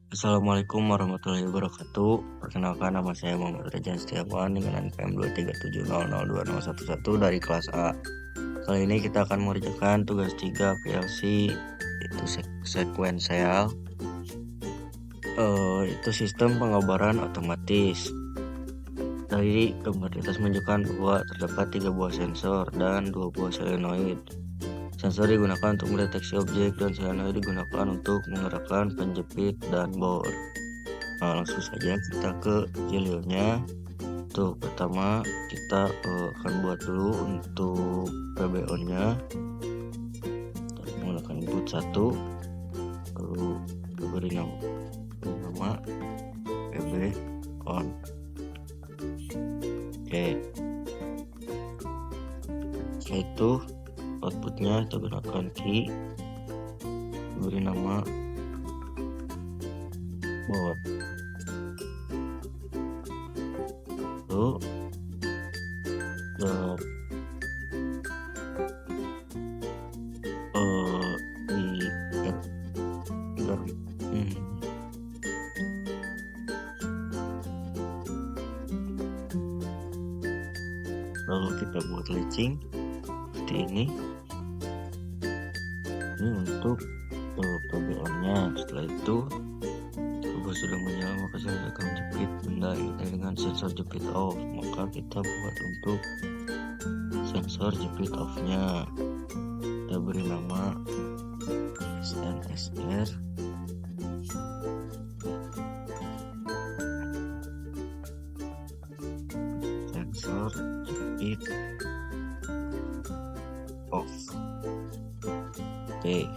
Assalamualaikum warahmatullahi wabarakatuh. Perkenalkan, nama saya Muhammad Reza Setiawan dengan NPM 237002011 dari kelas A. Kali ini kita akan mengerjakan tugas 3 PLC, itu sekuensial. Itu sistem pengobaran otomatis. Dari gambar di atas menunjukkan bahwa terdapat 3 buah sensor dan 2 buah solenoid. Sensor digunakan untuk mendeteksi objek dan solenoid digunakan untuk menggerakkan penjepit dan bor. Nah, langsung saja kita ke tutorialnya. Untuk pertama kita akan buat dulu untuk PBON-nya. Menggunakan input 1, lalu kita beri nama PB on. Oke. Setelah itu outputnya kita gunakan key, beri nama board. Lalu lalu kita buat latching seperti ini untuk PBON-nya. Setelah itu kalau sudah menyala maka saya akan jepit benda ini dengan sensor jepit off. Maka kita buat untuk sensor jepit off-nya, kita beri nama SNSR sensor jepit off. Oke,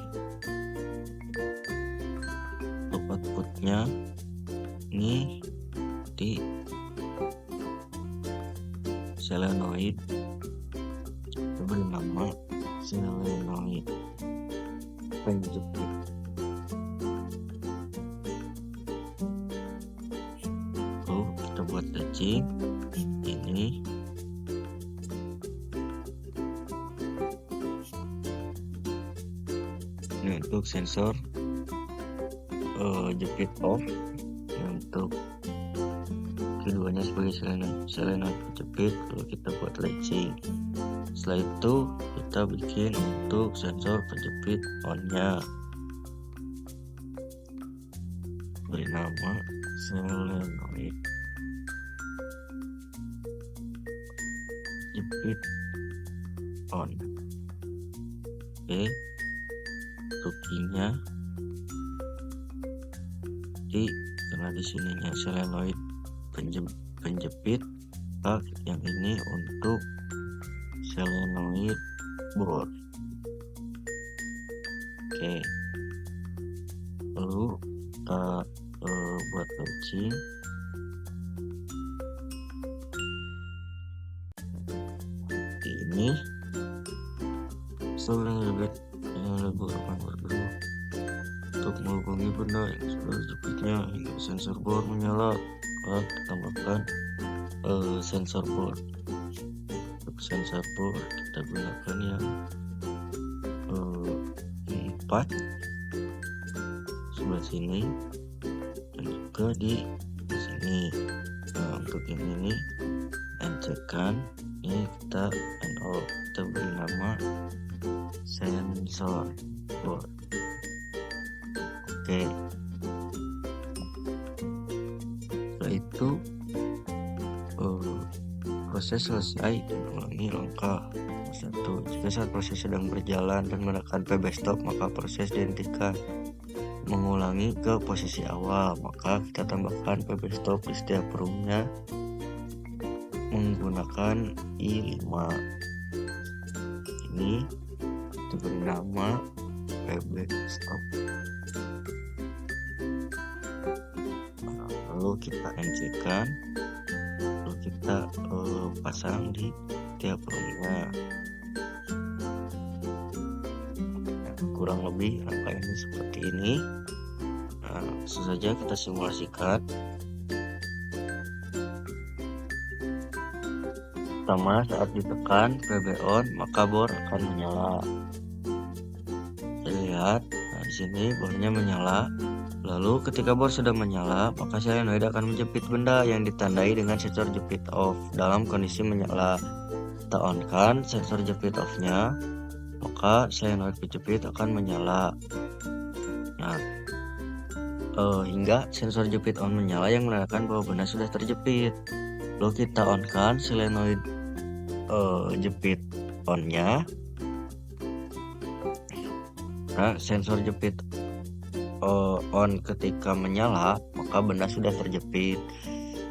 untuk outputnya ini di solenoid, kita beri nama solenoid penjepit. Lalu kita buat latching ini. Ini untuk sensor jepit off. Untuk keduanya sebagai solenoid penjepit. Lalu kita buat latching. Setelah itu kita bikin untuk sensor penjepit on-nya, beri nama solenoid jepit on. Oke, untuk key-nya karena di sininya solenoid penjepit, yang ini untuk solenoid bor. Oke, lalu kita buat latching. Ini solenoid untuk menghubungi benda yang sudah jepitnya hingga sensor bor menyala, maka kita tambahkan sensor bor. Untuk sensor bor kita gunakan yang 4 sebelah sini dan juga di sini. Nah, untuk yang ini NC-kan, ini kita NO, kita beri nama sensor bor. Oke, setelah itu proses selesai dan ulangi langkah 1. Jika saat proses sedang berjalan dan menekan PB stop, maka proses dihentikan. Mengulangi ke posisi awal, maka kita tambahkan PB stop di setiap roomnya menggunakan I5. Ini kita beri nama PB stop. Lalu kita NC-kan, lalu kita pasang di tiap roomnya. Kurang lebih rangkaian ini seperti ini. Nah, langsung saja kita simulasikan. Pertama, saat ditekan PB on, maka bor akan menyala. Kita lihat, nah, di sini bornya menyala. Lalu ketika bor sudah menyala, maka solenoid akan menjepit benda yang ditandai dengan sensor jepit off dalam kondisi menyala. Kita on kan sensor jepit off-nya, maka solenoid kejepit akan menyala. Nah, hingga sensor jepit on menyala yang menandakan bahwa benda sudah terjepit. Lalu kita on kan solenoid jepit on-nya. Nah, sensor jepit on ketika menyala, maka benda sudah terjepit.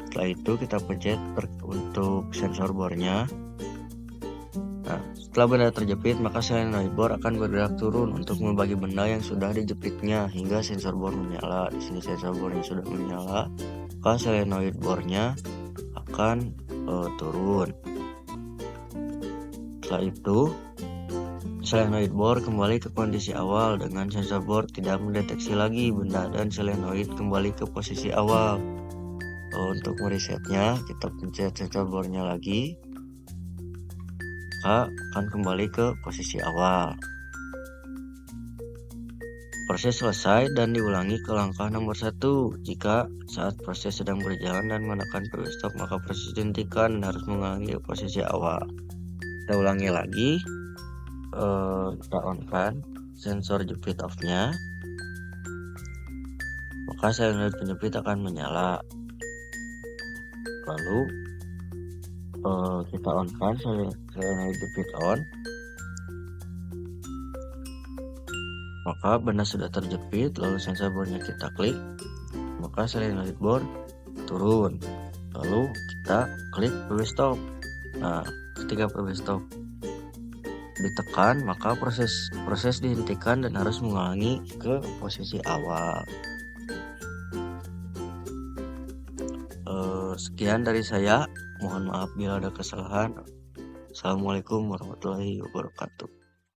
Setelah itu kita pencet untuk sensor bornya. Nah, setelah benda terjepit, maka solenoid bor akan bergerak turun untuk membagi benda yang sudah dijepitnya hingga sensor bor menyala. Di sini sensor bornya sudah menyala, maka solenoid bornya akan turun. Setelah itu, solenoid bor kembali ke kondisi awal dengan sensor bor tidak mendeteksi lagi benda dan solenoid kembali ke posisi awal. Untuk meresetnya, kita pencet sensor bornya lagi, maka akan kembali ke posisi awal. Proses selesai dan diulangi ke langkah nomor 1. Jika saat proses sedang berjalan dan menekan press stop, maka proses dihentikan dan harus mengulangi ke posisi awal. Kita ulangi lagi. Kita on kan sensor jepit off-nya, maka solenoid penjepit akan menyala. Lalu kita on kan solenoid jepit on, maka benda sudah terjepit. Lalu sensor bornya kita klik, maka solenoid bor turun. Lalu kita klik press stop. Nah, ketika press stop ditekan, maka proses dihentikan dan harus mengulangi ke posisi awal. Sekian dari saya. Mohon maaf bila ada kesalahan. Assalamualaikum warahmatullahi wabarakatuh.